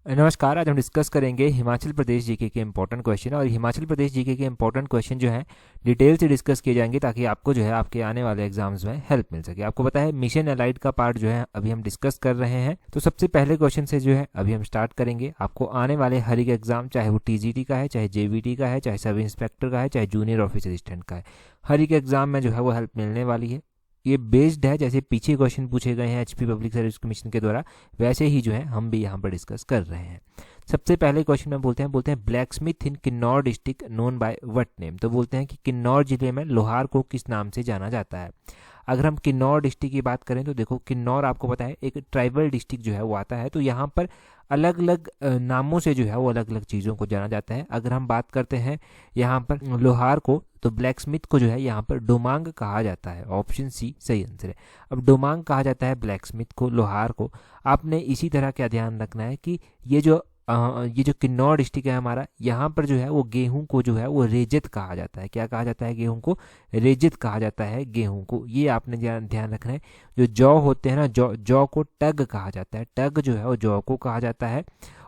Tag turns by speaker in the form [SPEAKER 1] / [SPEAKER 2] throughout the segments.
[SPEAKER 1] नमस्कार। आज हम डिस्कस करेंगे हिमाचल प्रदेश जीके के इंपॉर्टेंट क्वेश्चन। और हिमाचल प्रदेश जीके के इंपॉर्टेंट क्वेश्चन जो हैं डिटेल से डिस्कस किए जाएंगे ताकि आपको जो है आपके आने वाले एग्जाम्स में हेल्प मिल सके। आपको पता है मिशन एलाइड का पार्ट जो है अभी हम डिस्कस कर रहे हैं। तो सबसे पहले क्वेश्चन से जो है अभी हम स्टार्ट करेंगे। आपको आने वाले हर एक एग्जाम, चाहे वो टीजीटी का है, चाहे जेवीटी का है, चाहे सब इंस्पेक्टर का है, चाहे जूनियर ऑफिस असिस्टेंट का है, हर एक एग्जाम में जो है वो हेल्प मिलने वाली है। ये बेस्ड है, जैसे पीछे क्वेश्चन पूछे गए हैं एचपी पब्लिक सर्विस कमीशन के द्वारा, वैसे ही जो है हम भी यहाँ पर डिस्कस कर रहे हैं। सबसे पहले क्वेश्चन में बोलते हैं black Smith in Kinnaur district known by what name. तो बोलते हैं कि किन्नौर जिले में लोहार को किस नाम से जाना जाता है। अगर हम किन्नौर डिस्ट्रिक्ट की बात करें तो देखो, किन्नौर आपको पता है एक ट्राइबल डिस्ट्रिक्ट जो है वो आता है। तो यहाँ पर अलग अलग नामों से जो है वो अलग अलग चीज़ों को जाना जाता है। अगर हम बात करते हैं यहाँ पर लोहार को, तो ब्लैक स्मिथ को जो है यहाँ पर डोमांग कहा जाता है। ऑप्शन सी सही आंसर है। अब डोमांग कहा जाता है ब्लैक स्मिथ को, लोहार को। आपने इसी तरह क्या ध्यान रखना है कि ये जो किन्नौर डिस्ट्रिक्ट है हमारा, यहाँ पर जो है वो गेहूं को जो है वो रेजित कहा जाता है। क्या कहा जाता है? गेहूं को रेजित कहा जाता है। गेहूं को, ये आपने ध्यान रखना है। जो जौ होते हैं ना, जौ को टग कहा जाता है। टग जो है वो जौ को कहा जाता है।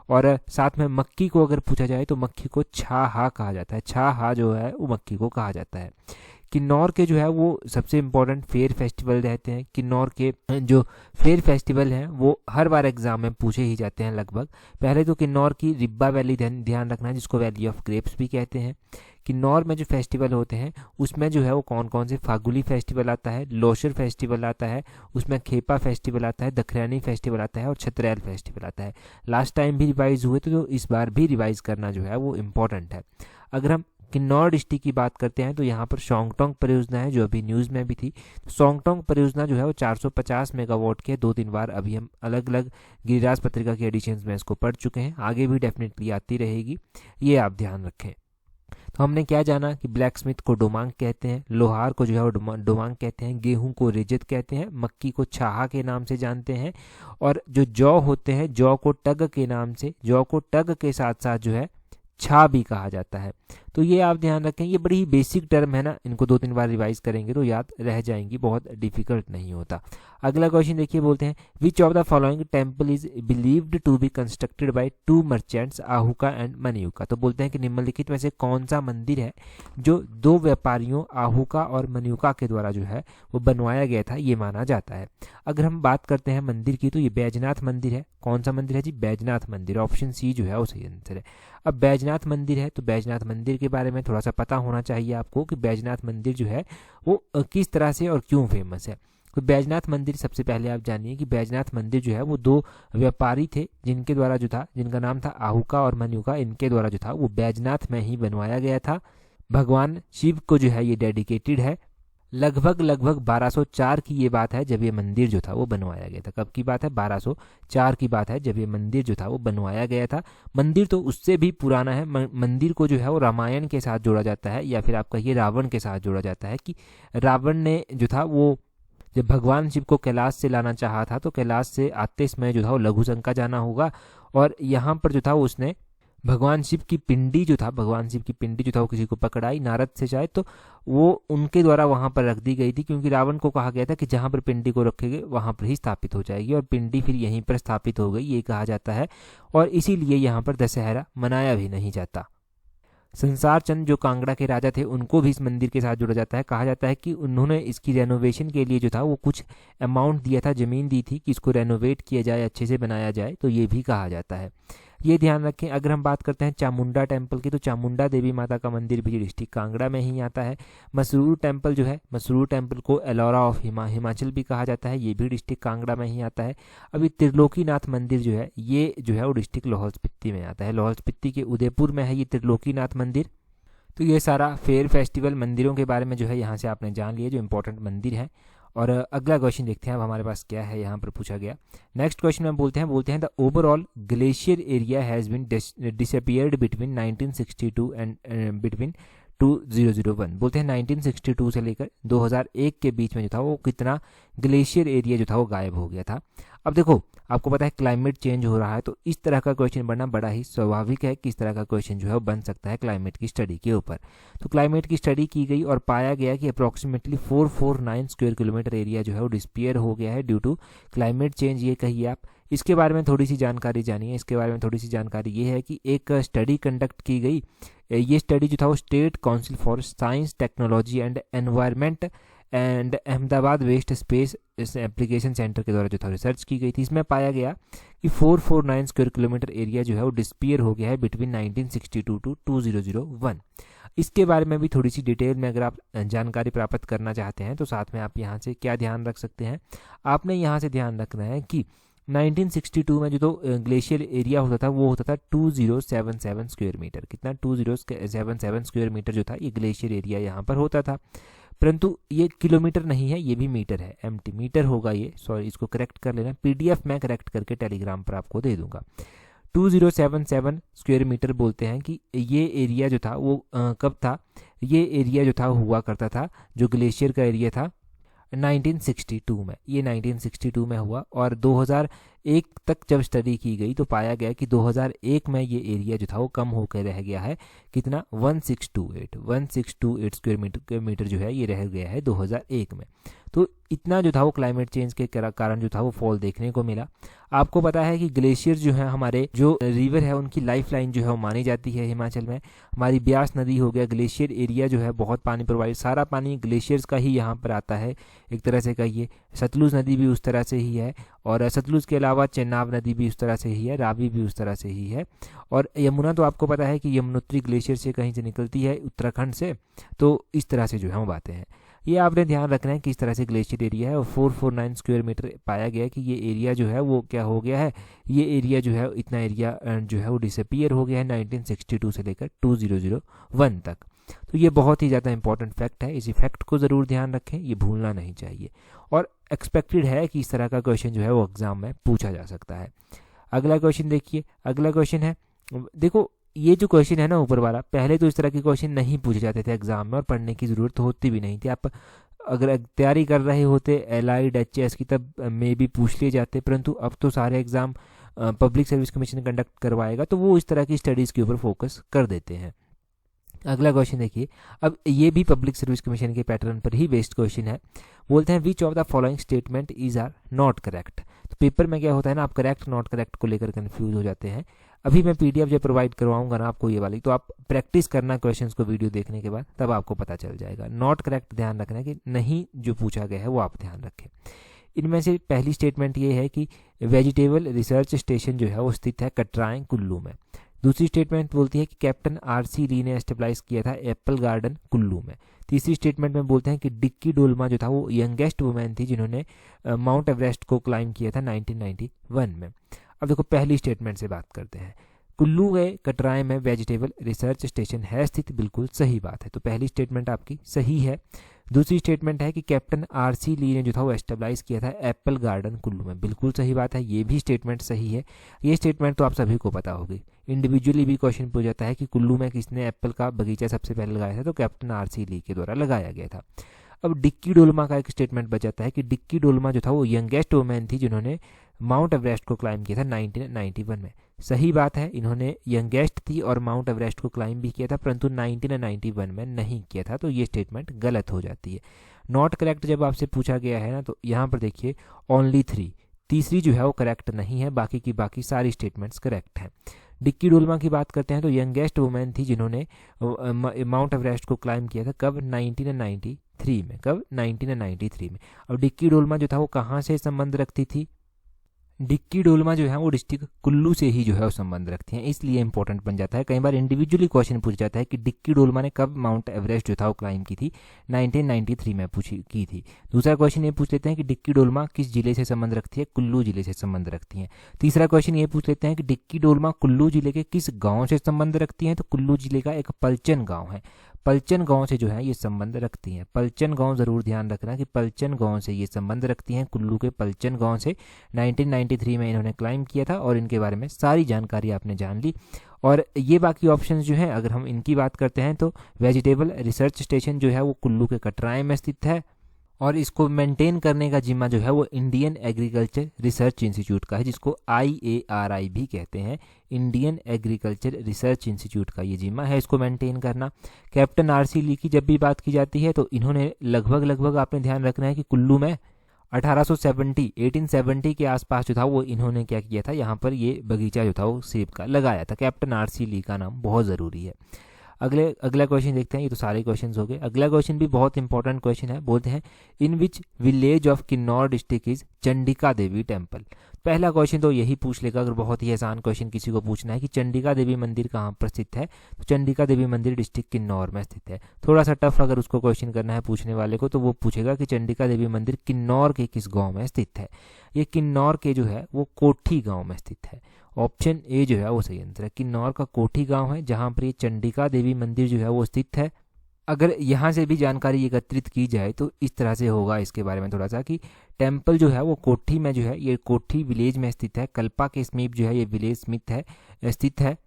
[SPEAKER 1] और साथ में मक्की को अगर पूछा जाए तो मक्की को छाहा कहा जाता है। छाहा जो है वो मक्की को कहा जाता है। किन्नौर के जो है वो सबसे इम्पोर्टेंट फेयर फेस्टिवल रहते हैं। किन्नौर के जो फेयर फेस्टिवल हैं वो हर बार एग्जाम में पूछे ही जाते हैं लगभग। पहले तो किन्नौर की रिब्बा वैली ध्यान रखना है, जिसको वैली ऑफ ग्रेप्स भी कहते हैं। किन्नौर में जो फेस्टिवल होते हैं उसमें जो है वो कौन कौन से, फागुली फेस्टिवल आता है, लोशर फेस्टिवल आता है, उसमें खेपा फेस्टिवल आता है, दखरैनी फेस्टिवल आता है और छतरैल फेस्टिवल आता है। लास्ट टाइम भी रिवाइज हुए तो इस बार भी रिवाइज करना जो है वो इम्पोर्टेंट है। अगर हम किन्नौर डिस्ट्रिक्ट की बात करते हैं तो यहाँ पर सोंगटोंग परियोजना है, जो अभी न्यूज़ में भी थी। सोंगटोंग परियोजना जो है वो 450 मेगावाट की है। 2-3 बार अभी हम अलग अलग गिरिराज पत्रिका के एडिशंस में इसको पढ़ चुके हैं, आगे भी डेफिनेटली आती रहेगी, ये आप ध्यान रखें। तो हमने क्या जाना कि ब्लैक स्मिथ को डोमांग कहते हैं, लोहार को जो है वो डोमांग कहते हैं, गेहूं को रेजित कहते हैं, मक्की को छाहा के नाम से जानते हैं, और जो जौ होते हैं जौ को टग के नाम से, जौ को टग के साथ साथ जो है छा भी कहा जाता है। तो ये आप ध्यान रखें, ये बड़ी ही बेसिक टर्म है ना, इनको 2-3 बार रिवाइज करेंगे तो याद रह जाएंगी, बहुत डिफिकल्ट नहीं होता। अगला क्वेश्चन देखिए, बोलते हैं which of the following temple is believed to be constructed by 2 merchants Ahuka and Maniyuka. तो बोलते हैं कि निम्नलिखित में से कौन सा मंदिर है जो 2 व्यापारियों आहूका और मनियुका के द्वारा जो है वो बनवाया गया था, ये माना जाता है। अगर हम बात करते हैं मंदिर की तो ये बैजनाथ मंदिर है। कौन सा मंदिर है जी? बैजनाथ मंदिर। ऑप्शन सी जो है वो सही आंसर है। अब बैजनाथ मंदिर है तो बैजनाथ मंदिर के बारे में थोड़ा सा पता होना चाहिए आपको कि बैजनाथ मंदिर जो है वो किस तरह से और क्यों फेमस है। तो बैजनाथ मंदिर, सबसे पहले आप जानिए कि बैजनाथ मंदिर जो है वो 2 व्यापारी थे जिनके द्वारा जो था, जिनका नाम था आहूका और मनियुका, इनके द्वारा जो था वो बैजनाथ में ही बनवाया गया था। भगवान शिव को जो है ये डेडिकेटेड है। लगभग 1204 की ये बात है जब ये मंदिर जो था वो बनवाया गया था। कब की बात है? 1204 की बात है जब ये मंदिर जो था वो बनवाया गया था। मंदिर तो उससे भी पुराना है। मंदिर को जो है वो रामायण के साथ जोड़ा जाता है, या फिर आप कहिए रावण के साथ जोड़ा जाता है कि रावण ने जो था वो जब भगवान शिव को कैलाश से लाना चाहा था तो कैलाश से आते समय जो था वो लघुशंका जाना होगा, और यहाँ पर जो था उसने भगवान शिव की पिंडी जो था वो किसी को पकड़ाई, नारद से शायद, तो वो उनके द्वारा वहां पर रख दी गई थी, क्योंकि रावण को कहा गया था कि जहां पर पिंडी को रखेंगे वहां पर ही स्थापित हो जाएगी, और पिंडी फिर यहीं पर स्थापित हो गई, ये कहा जाता है। और इसीलिए यहाँ पर दशहरा मनाया भी नहीं जाता। संसार चंद जो कांगड़ा के राजा थे उनको भी इस मंदिर के साथ जोड़ा जाता है। कहा जाता है कि उन्होंने इसकी रेनोवेशन के लिए जो था वो कुछ अमाउंट दिया था, ज़मीन दी थी कि इसको रेनोवेट किया जाए, अच्छे से बनाया जाए, तो ये भी कहा जाता है। ये ध्यान रखें। अगर हम बात करते हैं चामुंडा टेम्पल की, तो चामुंडा देवी माता का मंदिर भी डिस्ट्रिक्ट कांगड़ा में ही आता है। मसरूर टेम्पल जो है, मसरूर टेम्पल को एलोरा ऑफ हिमाचल भी कहा जाता है, ये भी डिस्ट्रिक्ट कांगड़ा में ही आता है। अभी त्रिलोकीनाथ मंदिर जो है ये जो है वो डिस्ट्रिक्ट लाहौल स्पीति में आता है। लाहौल स्पीति के उदयपुर में है ये त्रिलोकीनाथ मंदिर। तो ये सारा फेयर फेस्टिवल मंदिरों के बारे में जो है यहाँ से आपने जान लिया, जो इंपॉर्टेंट मंदिर है। और अगला क्वेश्चन देखते हैं अब हमारे पास क्या है, यहाँ पर पूछा गया। नेक्स्ट क्वेश्चन में बोलते हैं the overall glacier area has been disappeared between 1962 and between 2001। बोलते हैं 1962 से लेकर 2001 के बीच में जो था वो कितना ग्लेशियर एरिया जो था वो गायब हो गया था। अब देखो, आपको पता है क्लाइमेट चेंज हो रहा है, तो इस तरह का क्वेश्चन बनना बड़ा ही स्वाभाविक है कि इस तरह का क्वेश्चन जो है वो बन सकता है क्लाइमेट की स्टडी के ऊपर। तो क्लाइमेट की स्टडी की गई और पाया गया कि अप्रॉक्सीमेटली 449 स्क्वायर किलोमीटर एरिया जो है वो डिस्पियर हो गया है ड्यू टू क्लाइमेट चेंज। ये कहिए आप। इसके बारे में थोड़ी सी जानकारी जानिए। इसके बारे में थोड़ी सी जानकारी ये है कि एक स्टडी कंडक्ट की गई। ये स्टडी जो था वो state council for science technology and environment and Ahmedabad west space application centre के द्वारा जो था रिसर्च की गई थी। इसमें पाया गया कि 449 स्क्वायर किलोमीटर एरिया जो है वो डिस्पियर हो गया है बिटवीन 1962 टू 2001। इसके बारे में भी थोड़ी सी डिटेल में अगर आप जानकारी प्राप्त करना चाहते हैं तो साथ में आप यहाँ से क्या ध्यान रख सकते हैं, आपने यहाँ से ध्यान रखना है कि 1962 में जो तो ग्लेशियर एरिया होता था वो होता था 2077 स्क्वायर मीटर। कितना? 2077 स्क्वायर मीटर जो था ये ग्लेशियर एरिया यहाँ पर होता था। परंतु ये किलोमीटर नहीं है, ये भी मीटर है, एमटी मीटर होगा ये। सॉरी, इसको करेक्ट कर लेना, पीडीएफ मैं करेक्ट करके टेलीग्राम पर आपको दे दूंगा। 2077 स्क्वायर मीटर बोलते हैं कि ये एरिया जो था वो कब था? ये एरिया जो था हुआ करता था, जो ग्लेशियर का एरिया था 1962 में। ये 1962 में हुआ और 2001 तक जब स्टडी की गई तो पाया गया कि 2001 में ये एरिया जो था वो कम होकर रह गया है। कितना? 1628 स्क्वायर मीटर जो है ये रह गया है 2001 में। तो इतना जो था वो क्लाइमेट चेंज के कारण जो था वो फॉल देखने को मिला। आपको पता है कि ग्लेशियर जो है, हमारे जो रिवर है उनकी लाइफ लाइन जो है वो मानी जाती है हिमाचल में। हमारी ब्यास नदी हो गया, ग्लेशियर एरिया जो है बहुत पानी प्रोवाइड, सारा पानी ग्लेशियर्स का ही यहाँ पर आता है एक तरह से कहिए। सतलुज नदी भी उस तरह से ही है और सतलुज के अलावा चेनाब नदी भी उस तरह से ही है, रावी भी उस तरह से ही है। और यमुना तो आपको पता है कि यमुनोत्री ग्लेशियर से कहीं से निकलती है, उत्तराखंड से। तो इस तरह से जो है वो बातें हैं, ये आपने ध्यान रखना है कि इस तरह से ग्लेशियर एरिया है। और 449 स्क्वायर मीटर पाया गया कि ये एरिया जो है वो क्या हो गया है, ये एरिया जो है इतना एरिया जो है वो डिसअपीयर हो गया है 1962 से लेकर 2001 तक। तो ये बहुत ही ज़्यादा इंपॉर्टेंट फैक्ट है, इसी फैक्ट को ज़रूर ध्यान रखें, ये भूलना नहीं चाहिए। और एक्सपेक्टेड है कि इस तरह का क्वेश्चन जो है वो एग्जाम में पूछा जा सकता है। अगला क्वेश्चन देखिए। अगला क्वेश्चन है, देखो ये जो क्वेश्चन है ना ऊपर वाला, पहले तो इस तरह के क्वेश्चन नहीं पूछे जाते थे एग्जाम में और पढ़ने की ज़रूरत होती भी नहीं थी। आप अगर तैयारी कर रहे होते एलाइड एचएस की तब में भी पूछ लिए जाते, परंतु अब तो सारे exam public service commission conduct करवाएगा तो वो इस तरह की स्टडीज़ के ऊपर फोकस कर देते हैं। अगला क्वेश्चन देखिए। अब ये भी पब्लिक सर्विस कमीशन के पैटर्न पर ही बेस्ड क्वेश्चन है। बोलते हैं which of the following statement is are not correct. तो पेपर में क्या होता है ना, आप करेक्ट नॉट करेक्ट को लेकर कंफ्यूज हो जाते हैं। अभी मैं पीडीएफ जब प्रोवाइड करवाऊंगा ना आपको ये वाली, तो आप प्रैक्टिस करना क्वेश्चंस को वीडियो देखने के बाद, तब आपको पता चल जाएगा। नॉट करेक्ट ध्यान रखना है कि नहीं जो पूछा गया है वो आप ध्यान रखें। इनमें से पहली स्टेटमेंट ये है कि वेजिटेबल रिसर्च स्टेशन जो है वो स्थित है कटराएं कुल्लू में। दूसरी स्टेटमेंट बोलती है कि कैप्टन आरसी ली ने एस्टेब्लाइज किया था एप्पल गार्डन कुल्लू में। तीसरी स्टेटमेंट में बोलते हैं कि डिक्की डोलमा जो था वो यंगेस्ट वुमेन थी जिन्होंने माउंट एवरेस्ट को क्लाइम किया था 1991 में। अब देखो पहली स्टेटमेंट से बात करते हैं। कुल्लू के कटराएं में वेजिटेबल रिसर्च स्टेशन है स्थित, बिल्कुल सही बात है, तो पहली स्टेटमेंट आपकी सही है। दूसरी स्टेटमेंट है कि कैप्टन आरसी ली ने जो था वो एस्टेब्लाइज किया था एप्पल गार्डन कुल्लू में, बिल्कुल सही बात है, ये भी स्टेटमेंट सही है। ये स्टेटमेंट तो आप सभी को पता होगी। इंडिविजुअली भी क्वेश्चन पूछ जाता है कि कुल्लू में किसने एप्पल का बगीचा सबसे पहले लगाया था, तो कैप्टन आरसी ली के द्वारा लगाया गया था। अब डिक्की डोलमा का एक स्टेटमेंट बच जाता है कि डिक्की डोलमा जो था वो यंगेस्ट वुमेन थी जिन्होंने माउंट एवरेस्ट को क्लाइम किया था 1991 में। सही बात है, इन्होंने यंगेस्ट थी और माउंट एवरेस्ट को क्लाइम भी किया था, परंतु 1991 में नहीं किया था, तो ये स्टेटमेंट गलत हो जाती है। नॉट करेक्ट जब आपसे पूछा गया है ना, तो यहाँ पर देखिए ओनली 3, तीसरी जो है वो करेक्ट नहीं है, बाकी की बाकी सारी स्टेटमेंट्स करेक्ट हैं। डिक्की डोलमा की बात करते हैं तो यंगेस्ट वुमेन थी जिन्होंने माउंट एवरेस्ट को क्लाइम किया था, कब? 1993 में। कब? 1993 में। और डिक्की डोलमा जो था वो कहाँ से संबंध रखती थी? डिक्की डोलमा जो है वो डिस्ट्रिक्ट कुल्लू से ही जो है वो संबंध रखती हैं, इसलिए इंपॉर्टेंट बन जाता है। कई बार इंडिविजुअली क्वेश्चन पूछ जाता है कि डिक्की डोलमा ने कब माउंट एवरेस्ट जो था वो क्लाइम की थी, 1993 में की थी। दूसरा क्वेश्चन ये पूछ लेते हैं कि डिक्की डोलमा किस जिले से संबंध रखती है, कुल्लू जिले से संबंध रखती हैं। तीसरा क्वेश्चन ये पूछ लेते हैं कि डिक्की डोलमा कुल्लू जिले के किस गाँव से संबंध रखती हैं, तो कुल्लू जिले का एक पलचन गाँव है। पलचन गांव से जो है ये संबंध रखती हैं। पलचन गांव ज़रूर ध्यान रखना कि पलचन गांव से ये संबंध रखती हैं, कुल्लू के पलचन गांव से। 1993 में इन्होंने क्लाइम किया था और इनके बारे में सारी जानकारी आपने जान ली। और ये बाकी ऑप्शंस जो हैं अगर हम इनकी बात करते हैं तो वेजिटेबल रिसर्च स्टेशन जो है वो कुल्लू के कटराएं में स्थित है और इसको मेंटेन करने का जिम्मा जो है वो इंडियन एग्रीकल्चर रिसर्च इंस्टीट्यूट का है, जिसको IARI भी कहते हैं। इंडियन एग्रीकल्चर रिसर्च इंस्टीट्यूट का ये जिम्मा है इसको मेंटेन करना। कैप्टन RC ली की जब भी बात की जाती है तो इन्होंने लगभग आपने ध्यान रखना है कि कुल्लू में 1870 के आसपास जो था वो इन्होंने क्या किया था, यहाँ पर ये बगीचा जो था वो सेब का लगाया था। कैप्टन RC ली का नाम बहुत ज़रूरी है। अगला क्वेश्चन देखते हैं। ये तो सारे क्वेश्चंस हो गए। अगला क्वेश्चन भी बहुत इंपॉर्टेंट क्वेश्चन है। बोलते हैं in which village of Kinnaur district is Chandika Devi temple. पहला क्वेश्चन तो यही पूछ लेगा अगर बहुत ही आसान क्वेश्चन किसी को पूछना है कि चंडिका देवी मंदिर कहाँ पर स्थित है, तो चंडिका देवी मंदिर डिस्ट्रिक्ट किन्नौर में स्थित है। थोड़ा सा टफ अगर उसको क्वेश्चन करना है पूछने वाले को तो वो पूछेगा कि चंडिका देवी मंदिर किन्नौर के किस गाँव में स्थित है। ये किन्नौर के जो है वो कोठी गाँव में स्थित है। ऑप्शन ए जो है वो सही आंसर है। किन्नौर का कोठी गांव है जहां पर ये चंडिका देवी मंदिर जो है वो स्थित है। अगर यहाँ से भी जानकारी एकत्रित की जाए तो इस तरह से होगा इसके बारे में थोड़ा सा कि टेम्पल जो है वो कोठी में जो है ये कोठी विलेज में स्थित है। कल्पा के समीप जो है ये विलेज स्थित है।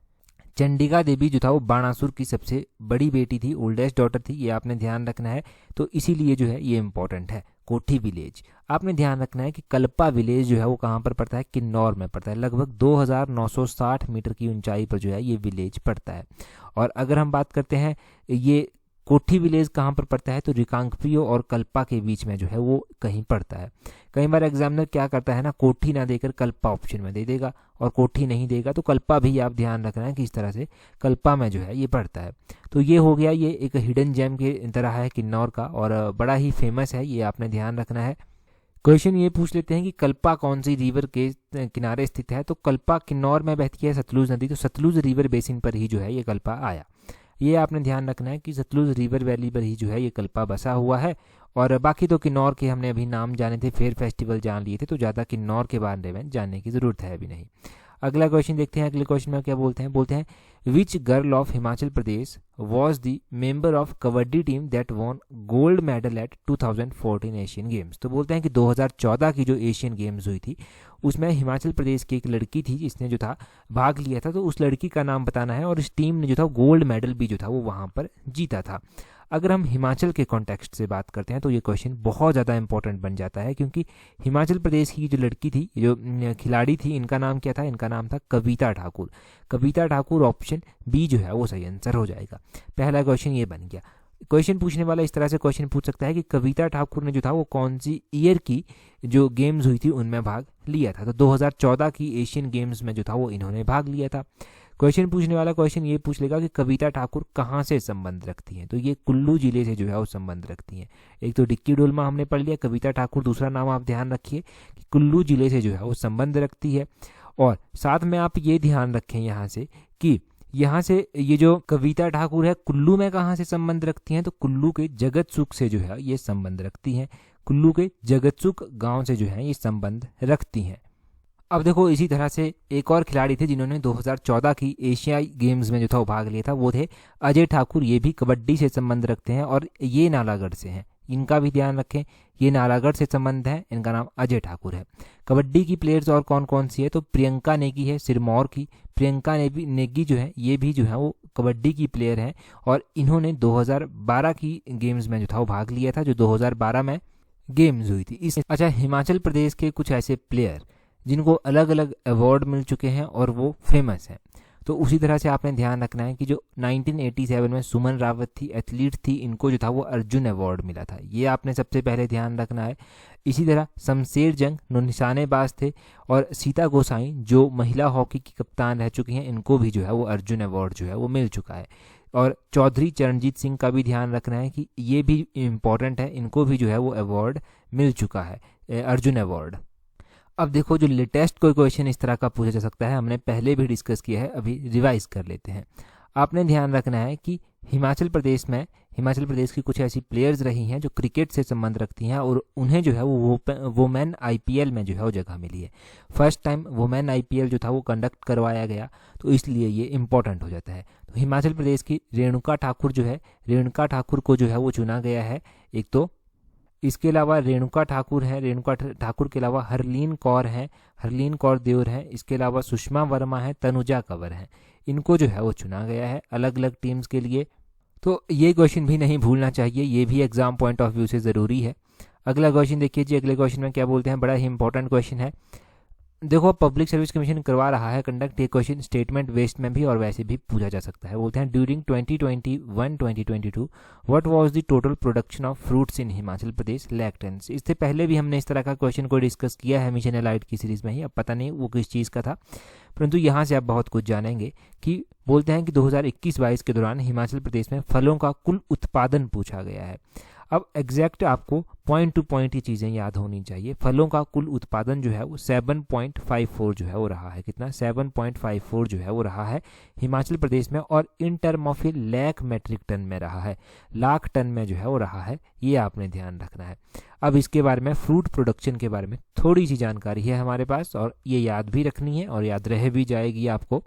[SPEAKER 1] चंडिका देवी जो था वो बाणासुर की सबसे बड़ी बेटी थी, ओल्डेस्ट डॉटर थी, ये आपने ध्यान रखना है। तो इसीलिए जो है ये इंपॉर्टेंट है। कोठी विलेज आपने ध्यान रखना है कि कल्पा विलेज जो है वो कहाँ पर पड़ता है, किन्नौर में पड़ता है। लगभग 2960 मीटर की ऊंचाई पर जो है ये विलेज पड़ता है। और अगर हम बात करते हैं ये कोठी विलेज कहाँ पर पड़ता है तो रिकांगपियो और कल्पा के बीच में जो है वो कहीं पड़ता है। कई बार एग्जामिनर क्या करता है ना, कोठी ना देकर कल्पा ऑप्शन में दे देगा और कोठी नहीं देगा तो कल्पा भी आप ध्यान रखना है कि इस तरह से कल्पा में जो है ये पड़ता है। तो ये हो गया, ये एक हिडन जेम के तरह है किन्नौर का और बड़ा ही फेमस है, ये आपने ध्यान रखना है। क्वेश्चन ये पूछ लेते हैं कि कल्पा कौन सी रिवर के किनारे स्थित है, तो कल्पा किन्नौर में बहती है सतलुज नदी, तो सतलुज रिवर बेसिन पर ही जो है ये कल्पा आया। ये आपने ध्यान रखना है कि सतलुज रिवर वैली पर ही जो है ये कल्पा बसा हुआ है। और बाकी तो किन्नौर के हमने अभी नाम जाने थे, फेयर फेस्टिवल जान लिए थे, तो ज़्यादा किन्नौर के बारे में जानने की ज़रूरत है अभी नहीं। अगला क्वेश्चन देखते हैं। अगले क्वेश्चन में क्या बोलते हैं which girl of Himachal Pradesh was the member of kabaddi team that won gold medal at 2014 Asian games. तो बोलते हैं कि 2014 की जो एशियन गेम्स हुई थी उसमें हिमाचल प्रदेश की एक लड़की थी जिसने जो था भाग लिया था, तो उस लड़की का नाम बताना है और इस टीम ने जो था गोल्ड मेडल भी जो था वो वहाँ पर जीता था। अगर हम हिमाचल के कॉन्टेक्स्ट से बात करते हैं तो ये क्वेश्चन बहुत ज़्यादा इंपॉर्टेंट बन जाता है, क्योंकि हिमाचल प्रदेश की जो लड़की थी, जो खिलाड़ी थी, इनका नाम क्या था, इनका नाम था कविता ठाकुर। कविता ठाकुर ऑप्शन बी जो है वो सही आंसर हो जाएगा। पहला क्वेश्चन ये बन गया। क्वेश्चन पूछने वाला इस तरह से क्वेश्चन पूछ सकता है कि कविता ठाकुर ने जो था वो कौन सी ईयर की जो गेम्स हुई थी उनमें भाग लिया था, तो 2014 की एशियन गेम्स में जो था वो इन्होंने भाग लिया था। क्वेश्चन पूछने वाला क्वेश्चन ये पूछ लेगा कि कविता ठाकुर कहाँ से संबंध रखती हैं, तो ये कुल्लू जिले से जो है वो संबंध रखती हैं। एक तो डिक्की डोलमा हमने पढ़ लिया, कविता ठाकुर दूसरा नाम आप ध्यान रखिए कि कुल्लू जिले से जो है वो संबंध रखती है। और साथ में आप ये ध्यान रखें यहाँ से कि यहाँ से ये जो कविता ठाकुर है कुल्लू में कहाँ से संबंध रखती हैं, तो कुल्लू के जगत सुख से जो है ये संबंध रखती हैं। कुल्लू के जगत सुख गाँव से जो है ये संबंध रखती हैं। अब देखो इसी तरह से एक और खिलाड़ी थे जिन्होंने 2014 की एशियाई गेम्स में जो था वो भाग लिया था, वो थे अजय ठाकुर। ये भी कबड्डी से संबंध रखते हैं और ये नालागढ़ से हैं, इनका भी ध्यान रखें। ये नालागढ़ से संबंध है, इनका नाम अजय ठाकुर है। कबड्डी की प्लेयर्स और कौन कौन सी है, तो प्रियंका नेगी है सिरमौर की। प्रियंका नेगी जो है ये भी जो है वो कबड्डी की प्लेयर है और इन्होंने 2012 की गेम्स में जो था वो भाग लिया था, जो 2012 में गेम्स हुई थी। अच्छा, हिमाचल प्रदेश के कुछ ऐसे प्लेयर जिनको अलग अलग अवार्ड मिल चुके हैं और वो फेमस हैं, तो उसी तरह से आपने ध्यान रखना है कि जो 1987 में सुमन रावत थी, एथलीट थी, इनको जो था वो अर्जुन अवार्ड मिला था, ये आपने सबसे पहले ध्यान रखना है। इसी तरह शमशेर जंग निशानेबाज थे और सीता गोसाई जो महिला हॉकी की कप्तान रह चुकी हैं, इनको भी जो है वो अर्जुन अवार्ड जो है वो मिल चुका है। और चौधरी चरणजीत सिंह का भी ध्यान रखना है कि ये भी इम्पॉर्टेंट है, इनको भी जो है वो अवार्ड मिल चुका है, अर्जुन अवार्ड। अब देखो जो लेटेस्ट कोई क्वेश्चन इस तरह का पूछा जा सकता है, हमने पहले भी डिस्कस किया है, अभी रिवाइज कर लेते हैं। आपने ध्यान रखना है कि हिमाचल प्रदेश की कुछ ऐसी प्लेयर्स रही हैं जो क्रिकेट से संबंध रखती हैं और उन्हें जो है वो वुमेन आईपीएल में जो है वो जगह मिली है। फर्स्ट टाइम वुमेन आईपीएल जो था वो कंडक्ट करवाया गया, तो इसलिए ये इंपॉर्टेंट हो जाता है। तो हिमाचल प्रदेश की रेणुका ठाकुर को जो है वो चुना गया है एक तो। इसके अलावा रेणुका ठाकुर के अलावा हरलीन कौर देओर हैं। इसके अलावा सुषमा वर्मा है, तनुजा कंवर हैं। इनको जो है वो चुना गया है अलग अलग टीम्स के लिए। तो ये क्वेश्चन भी नहीं भूलना चाहिए, ये भी एग्जाम पॉइंट ऑफ व्यू से ज़रूरी है। अगला क्वेश्चन देखिए जी, अगले क्वेश्चन में क्या बोलते हैं, बड़ा ही इंपॉर्टेंट क्वेश्चन है। देखो पब्लिक सर्विस कमीशन करवा रहा है कंडक्ट ये क्वेश्चन स्टेटमेंट वेस्ट में भी और वैसे भी पूछा जा सकता है। बोलते हैं during 2021-2022 what was the total production of fruits in Himachal Pradesh lakh tonnes. इससे पहले भी हमने इस तरह का क्वेश्चन को डिस्कस किया है मिशन एलाइड की सीरीज में ही, अब पता नहीं वो किस चीज़ का था, परंतु यहाँ से आप बहुत कुछ जानेंगे। कि बोलते हैं कि 2021-22 के दौरान हिमाचल प्रदेश में फलों का कुल उत्पादन पूछा गया है। अब एग्जैक्ट आपको पॉइंट टू पॉइंट ये चीज़ें याद होनी चाहिए। फलों का कुल उत्पादन जो है वो 7.54 जो है वो रहा है। कितना? 7.54 जो है वो रहा है हिमाचल प्रदेश में, और in term of a lakh metric ton में रहा है, लाख टन में जो है वो रहा है। ये आपने ध्यान रखना है। अब इसके बारे में फ्रूट प्रोडक्शन के बारे में थोड़ी सी जानकारी है हमारे पास, और ये याद भी रखनी है और याद रह भी जाएगी आपको।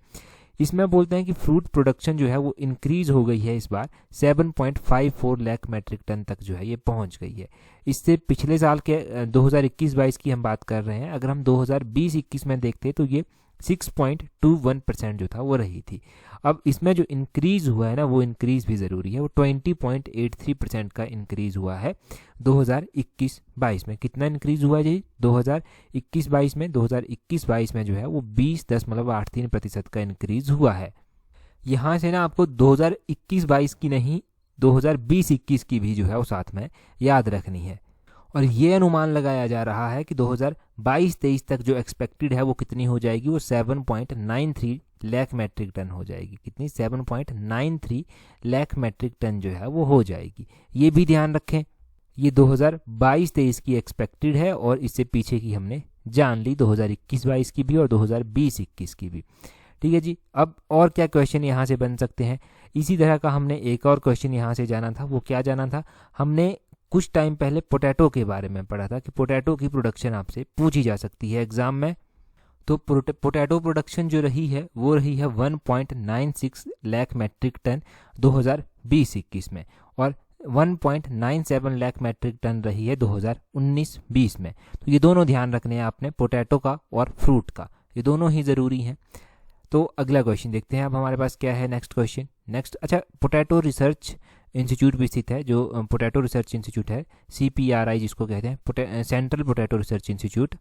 [SPEAKER 1] इसमें बोलते हैं कि फ्रूट प्रोडक्शन जो है वो इंक्रीज हो गई है, इस बार 7.54 लाख मैट्रिक टन तक जो है ये पहुंच गई है। इससे पिछले साल के 2021-22 की हम बात कर रहे हैं। अगर हम 2020-21 में देखते तो ये 6.21% जो था वो रही थी। अब इसमें जो इंक्रीज हुआ है ना, वो इंक्रीज भी ज़रूरी है। वो 20.83% का इंक्रीज हुआ है 2021-22 में। कितना इंक्रीज हुआ है जी 2021-22 में? 2021-22 में जो है वो 20.83% का इंक्रीज हुआ है। यहाँ से ना आपको 2021-22 की नहीं, 2020-21 की भी जो है वो साथ में याद रखनी है। और ये अनुमान लगाया जा रहा है कि 2022-23 तक जो एक्सपेक्टेड है वो कितनी हो जाएगी, वो 7.93 लाख मैट्रिक टन हो जाएगी। कितनी? 7.93 लाख मैट्रिक टन जो है वो हो जाएगी। ये भी ध्यान रखें, ये 2022-23 की एक्सपेक्टेड है और इससे पीछे की हमने जान ली 2021-22 की भी और 2020-21 की भी। ठीक है जी। अब और क्या क्वेश्चन यहाँ से बन सकते हैं? इसी तरह का हमने एक और क्वेश्चन यहाँ से जाना था। वो क्या जाना था? हमने कुछ टाइम पहले पोटैटो के बारे में पढ़ा था कि पोटैटो की प्रोडक्शन आपसे पूछी जा सकती है एग्जाम में। तो पोटैटो प्रोडक्शन जो रही है वो रही है 1.96 लाख मैट्रिक टन 2020-21 में, और 1.97 लाख मैट्रिक टन रही है 2019-20 में। तो ये दोनों ध्यान रखने हैं आपने, पोटैटो का और फ्रूट का, ये दोनों ही ज़रूरी हैं। तो अगला क्वेश्चन देखते हैं अब हमारे पास क्या है। नेक्स्ट क्वेश्चन, अच्छा, पोटैटो रिसर्च इंस्टीट्यूट भी स्थित है, जो पोटैटो रिसर्च इंस्टीट्यूट है, CPRI जिसको कहते हैं, सेंट्रल पोटैटो रिसर्च इंस्टीट्यूट।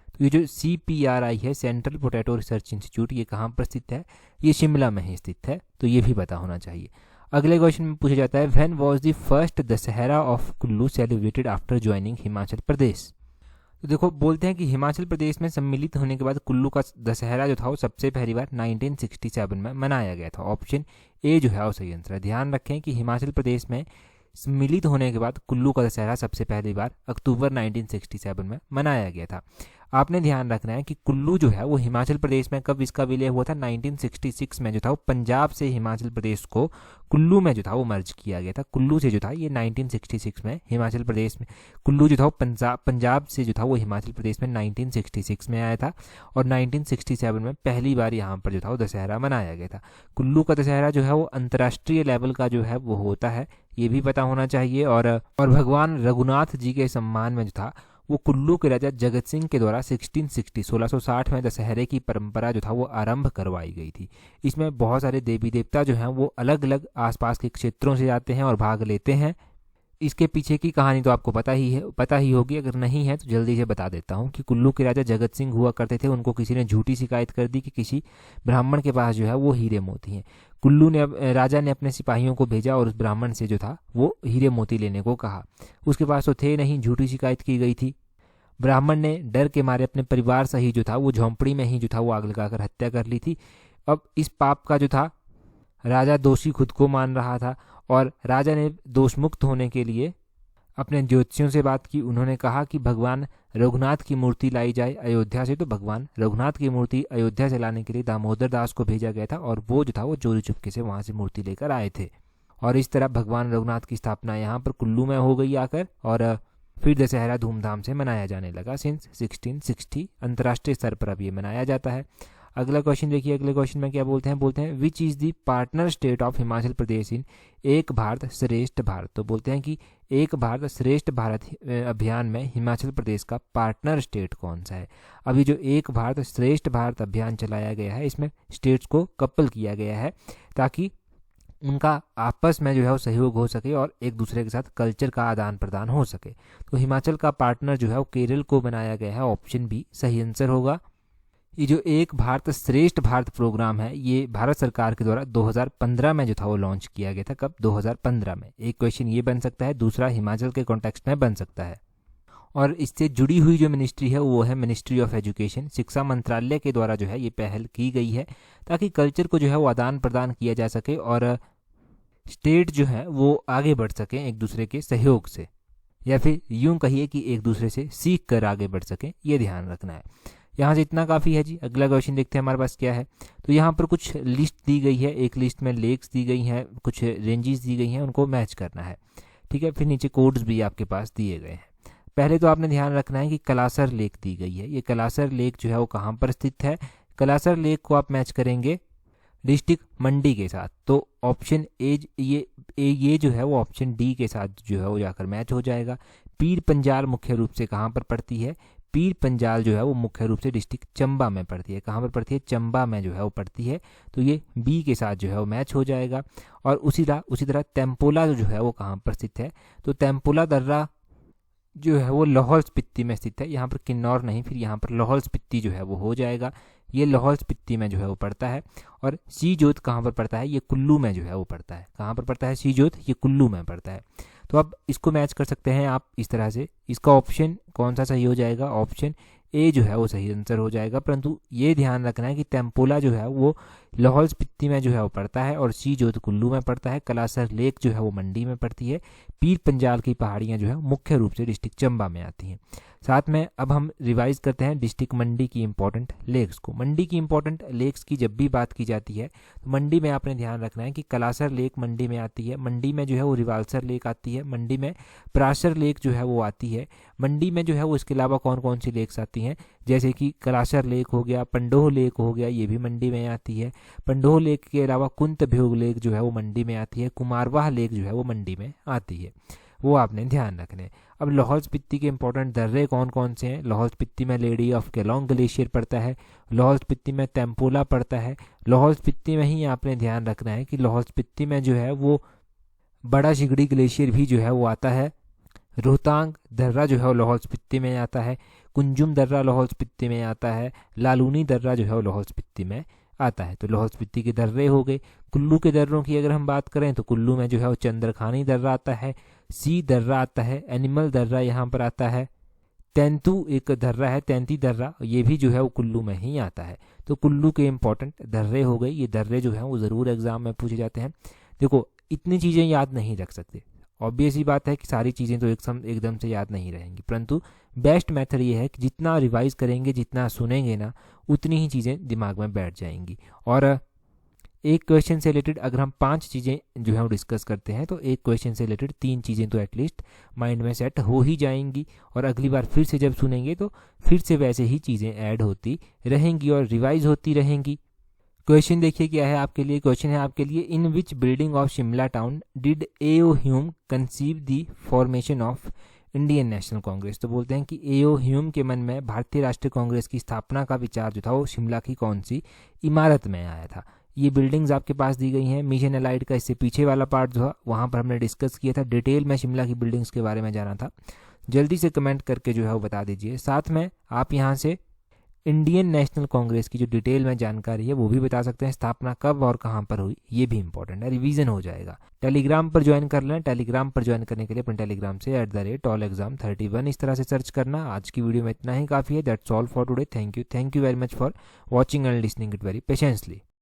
[SPEAKER 1] तो ये जो CPRI है, सेंट्रल पोटैटो रिसर्च इंस्टीट्यूट, ये कहाँ पर स्थित है? ये शिमला में ही स्थित है, तो ये भी पता होना चाहिए। अगले क्वेश्चन में पूछा जाता है when was the first Dussehra of Kullu celebrated after joining Himachal Pradesh. तो देखो बोलते हैं कि हिमाचल प्रदेश में सम्मिलित होने के बाद कुल्लू का दशहरा जो था वो सबसे पहली बार 1967 में मनाया गया था। ऑप्शन ए जो है वो सही आंसर है। ध्यान रखें कि हिमाचल प्रदेश में सम्मिलित होने के बाद कुल्लू का दशहरा सबसे पहली बार अक्टूबर 1967 में मनाया गया था। आपने ध्यान रखना है कि कुल्लू जो है वो हिमाचल प्रदेश में कब इसका विलय हुआ था? 1966 में जो था वो पंजाब से हिमाचल प्रदेश को कुल्लू में जो था वो मर्ज किया गया था। कुल्लू से जो था ये 1966 में हिमाचल प्रदेश में, कुल्लू जो था वो पंजाब से जो था वो हिमाचल प्रदेश में 1966 में आया था, और 1967 में पहली बार यहाँ पर जो था वो दशहरा मनाया गया था। कुल्लू का दशहरा जो है वो अंतर्राष्ट्रीय लेवल का जो है वो होता है, ये भी पता होना चाहिए। और भगवान रघुनाथ जी के सम्मान में जो था वो कुल्लू के राजा जगत सिंह के द्वारा 1660 में दशहरे की परंपरा जो था वो आरंभ करवाई गई थी। इसमें बहुत सारे देवी देवता जो हैं वो अलग अलग आसपास के क्षेत्रों से जाते हैं और भाग लेते हैं। इसके पीछे की कहानी तो आपको पता ही होगी, अगर नहीं है तो जल्दी से बता देता हूँ कि कुल्लू के राजा जगत सिंह हुआ करते थे। उनको किसी ने झूठी शिकायत कर दी कि किसी ब्राह्मण के पास जो है वो हीरे मोती हैं। राजा ने अपने सिपाहियों को भेजा और उस ब्राह्मण से जो था वो हीरे मोती लेने को कहा। उसके पास तो थे नहीं, झूठी शिकायत की गई थी। ब्राह्मण ने डर के मारे अपने परिवार सहित जो था वो झोंपड़ी में ही जो था वो आग लगाकर हत्या कर ली थी। अब इस पाप का जो था राजा दोषी खुद को मान रहा था, और राजा ने दोष मुक्त होने के लिए अपने ज्योतिषियों से बात की। उन्होंने कहा कि भगवान रघुनाथ की मूर्ति लाई जाए अयोध्या से, तो भगवान रघुनाथ की मूर्ति अयोध्या से लाने के लिए दामोदर दास को भेजा गया था और वो जो था वो चोरी चुपके से वहाँ से मूर्ति लेकर आए थे। और इस तरह भगवान रघुनाथ की स्थापना यहाँ पर कुल्लू में हो गई आकर, और फिर दशहरा धूमधाम से मनाया जाने लगा। सिंस 1660 अंतर्राष्ट्रीय स्तर पर अब ये मनाया जाता है। अगला क्वेश्चन देखिए, अगले क्वेश्चन में क्या बोलते हैं which is the partner state of Himachal Pradesh in Ek Bharat श्रेष्ठ भारत। तो बोलते हैं कि एक भारत श्रेष्ठ भारत अभियान में हिमाचल प्रदेश का पार्टनर स्टेट कौन सा है। अभी जो एक भारत श्रेष्ठ भारत अभियान चलाया गया है इसमें स्टेट्स को कपल किया गया है ताकि उनका आपस में जो है वो सहयोग हो सके और एक दूसरे के साथ कल्चर का आदान प्रदान हो सके। तो हिमाचल का पार्टनर जो है वो केरल को बनाया गया है, ऑप्शन बी सही आंसर होगा। ये जो एक भारत श्रेष्ठ भारत प्रोग्राम है ये भारत सरकार के द्वारा 2015 में जो था वो लॉन्च किया गया था। कब? 2015 में। एक क्वेश्चन ये बन सकता है, दूसरा हिमाचल के कॉन्टेक्स्ट में बन सकता है। और इससे जुड़ी हुई जो मिनिस्ट्री है वो है मिनिस्ट्री ऑफ एजुकेशन। शिक्षा मंत्रालय के द्वारा जो है ये पहल की गई है ताकि कल्चर को जो है वो आदान प्रदान किया जा सके और स्टेट जो है वो आगे बढ़ सकें एक दूसरे के सहयोग से, या फिर यूं कहिए कि एक दूसरे से सीख कर आगे बढ़ सकें, ये ध्यान रखना है। यहाँ से इतना काफ़ी है जी। अगला क्वेश्चन देखते हैं हमारे पास क्या है। तो यहाँ पर कुछ लिस्ट दी गई है, एक लिस्ट में लेक्स दी गई हैं, कुछ रेंजेस दी गई हैं, उनको मैच करना है, ठीक है। फिर नीचे कोड्स भी आपके पास दिए गए हैं। पहले तो आपने ध्यान रखना है कि कलासर लेक दी गई है। ये कलासर लेक जो है वो कहाँ पर स्थित है। कलासर लेक को आप मैच करेंगे डिस्ट्रिक्ट मंडी के साथ, तो ऑप्शन ए ये जो है वो ऑप्शन डी के साथ जो है वो जाकर मैच हो जाएगा। पीर पंजाल मुख्य रूप से कहाँ पर पड़ती है? पीर पंजाल जो है वो मुख्य रूप से डिस्ट्रिक्ट चंबा में पड़ती है। कहाँ पर पड़ती है? चंबा में जो है वो पड़ती है, तो ये बी के साथ जो है वो मैच हो जाएगा। और उसी तरह तेम्पोला जो है वो कहाँ पर स्थित है? तो तेम्पोला दर्रा जो है वो लाहौल स्पीति में स्थित है। यहाँ पर किन्नौर नहीं, फिर यहाँ पर लाहौल स्पीति जो है वो हो जाएगा। ये लाहौल स्पीति में जो है वो पड़ता है। और सी जोत कहाँ पर पड़ता है? ये कुल्लू में जो है वो पड़ता है। कहाँ पर पड़ता है सी जोत? ये कुल्लू में पड़ता है। तो अब इसको मैच कर सकते हैं आप इस तरह से। इसका ऑप्शन कौन सा सही हो जाएगा? ऑप्शन ए जो है वो सही आंसर हो जाएगा। परंतु ये ध्यान रखना है कि तेम्पोला जो है वो लाहौल स्पीति में जो है वो पड़ता है और सी जोत कुल्लू में पड़ता है। कलासर लेक जो है वो मंडी में पड़ती है। पीर पंजाल की पहाड़ियाँ जो है मुख्य रूप से डिस्ट्रिक्ट चंबा में आती हैं। साथ में अब हम रिवाइज करते हैं डिस्ट्रिक्ट मंडी की इंपॉर्टेंट लेक्स को। मंडी की इंपॉर्टेंट लेक्स की जब भी बात की जाती है तो मंडी में आपने ध्यान रखना है कि कलासर लेक मंडी में आती है। मंडी में जो है वो रिवालसर लेक आती है। मंडी में पराशर लेक जो है वो आती है। मंडी में जो है वो इसके अलावा कौन कौन सी लेक्स आती हैं, जैसे कि कलासर लेक हो गया, पंडोह लेक हो गया, ये भी मंडी में आती है। पंडोह लेक के अलावा कुंतभ्योग लेक जो है वो मंडी में आती है। कुमारवाह लेक जो है वो मंडी में आती है, वो आपने ध्यान रखने। अब लाहौल स्पीति के इंपॉर्टेंट दर्रे कौन कौन से हैं? लाहौल स्पीति में लेडी ऑफ केलोंग ग्लेशियर पड़ता है। लाहौल स्पीति में तेम्पोला पड़ता है। लाहौल स्पीति में ही आपने ध्यान रखना है कि लाहौल स्पीति में जो है वो बड़ा शिगड़ी ग्लेशियर भी जो है वो आता है। रोहतांग दर्रा जो है वो लाहौल स्पीति में आता है। कुंजुम दर्रा लाहौल स्पीति में आता है। लालूनी दर्रा जो है वो लाहौल स्पीति में आता है। तो लाहौल स्पीति के दर्रे हो गए। कुल्लू के दर्रों की अगर हम बात करें तो कुल्लू में जो है वो चंद्रखानी दर्रा आता है, सी दर्रा आता है, एनिमल दर्रा यहाँ पर आता है, तेंतु एक दर्रा है, तैंती दर्रा, ये भी जो है वो कुल्लू में ही आता है। तो कुल्लू के इंपॉर्टेंट दर्रे हो गए। ये दर्रे जो हैं वो ज़रूर एग्जाम में पूछे जाते हैं। देखो इतनी चीज़ें याद नहीं रख सकते, ऑब्वियस ही बात है कि सारी चीज़ें तो एकदम से याद नहीं रहेंगी, परंतु बेस्ट मेथड ये है कि जितना रिवाइज करेंगे, जितना सुनेंगे ना, उतनी ही चीज़ें दिमाग में बैठ जाएंगी। और एक क्वेश्चन से रिलेटेड अगर हम 5 चीज़ें जो है वो डिस्कस करते हैं तो एक क्वेश्चन से रिलेटेड 3 चीज़ें तो एटलीस्ट माइंड में सेट हो ही जाएंगी, और अगली बार फिर से जब सुनेंगे तो फिर से वैसे ही चीज़ें ऐड होती रहेंगी और रिवाइज होती रहेंगी। क्वेश्चन देखिए क्या है आपके लिए। क्वेश्चन है आपके लिए, in which building of Shimla town did A.O. Hume conceive the formation of Indian National Congress. तो बोलते हैं कि A.O. ह्यूम के मन में भारतीय राष्ट्रीय कांग्रेस की स्थापना का विचार जो था वो शिमला की कौन सी इमारत में आया था। ये बिल्डिंग्स आपके पास दी गई हैं। मिशन एलाइड का इससे पीछे वाला पार्ट जो है वहाँ पर हमने डिस्कस किया था, डिटेल में शिमला की बिल्डिंग्स के बारे में जाना था। जल्दी से कमेंट करके जो है वो बता दीजिए। साथ में आप यहाँ से इंडियन नेशनल कांग्रेस की जो डिटेल में जानकारी है वो भी बता सकते हैं, स्थापना कब और कहाँ पर हुई, ये भी इंपॉर्टेंट है, रिवीजन हो जाएगा। टेलीग्राम पर ज्वाइन कर लें। टेलीग्राम पर ज्वाइन करने के लिए अपने टेलीग्राम से @tallexam31 इस तरह से सर्च करना। आज की वीडियो में इतना ही काफ़ी है। That's all for today. Thank you very much for watching and listening it very patiently.